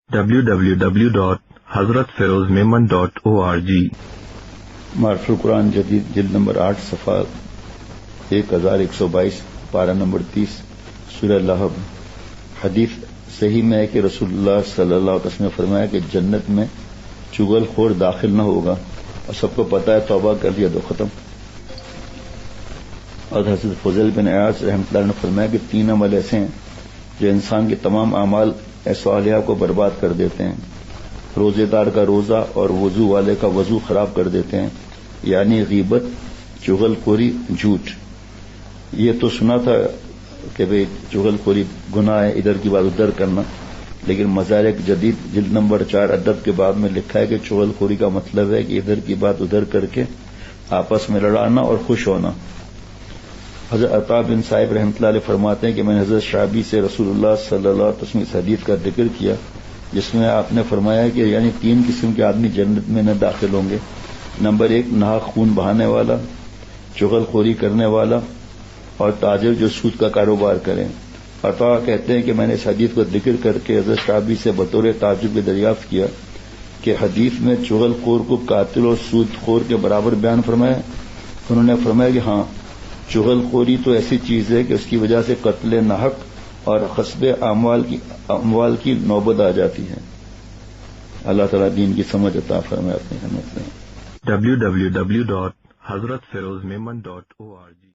www.hazratfirozmemon.org معرف القرآن جدید جلد نمبر 8 صفحہ 1122 پارہ نمبر 30 سورہ لہب۔ حدیث صحیح میں ہے کہ رسول اللہ صلی اللہ علیہ وسلم نے فرمایا کہ جنت میں چغل خور داخل نہ ہوگا، اور سب کو پتہ ہے توبہ کر لیا تو ختم۔ اور حضرت فضیل بن عیاض رحمۃ اللہ نے فرمایا کہ 3 عمل ایسے ہیں جو انسان کے تمام اعمال صالحہ کو برباد کر دیتے ہیں، روزے دار کا روزہ اور وضو والے کا وضو خراب کر دیتے ہیں، یعنی غیبت، چغل خوری، جھوٹ۔ یہ تو سنا تھا کہ بھئی چغل خوری گناہ ہے، ادھر کی بات ادھر کرنا، لیکن مدارک جدید جلد نمبر 4 ادب کے باب میں لکھا ہے کہ چغل خوری کا مطلب ہے کہ ادھر کی بات ادھر کر کے آپس میں لڑانا اور خوش ہونا۔ حضرت عطا بن صاحب رحمۃ اللہ علیہ فرماتے ہیں کہ میں نے حضرت شعبی سے رسول اللہ صلی اللہ علیہ وسلم اس حدیث کا ذکر کیا جس میں آپ نے فرمایا کہ یعنی 3 قسم کے آدمی جنت میں نہ داخل ہوں گے۔ نمبر 1 ناحق خون بہانے والا، چغل خوری کرنے والا، اور تاجر جو سود کا کاروبار کریں۔ عطا کہتے ہیں کہ میں نے اس حدیث کو ذکر کر کے حضرت شعبی سے بطور تعجب کے دریافت کیا کہ حدیث میں چغل خور کو قاتل اور سود خور کے برابر بیان فرمایا۔ انہوں نے فرمایا کہ ہاں، چغل خوری تو ایسی چیز ہے کہ اس کی وجہ سے قتل ناحق اور غصب اموال کی نوبت آ جاتی ہے۔ اللہ تعالیٰ دین کی سمجھ عطا فرمائے اپنی رحمت سے۔ www.hazratfirozmemon.org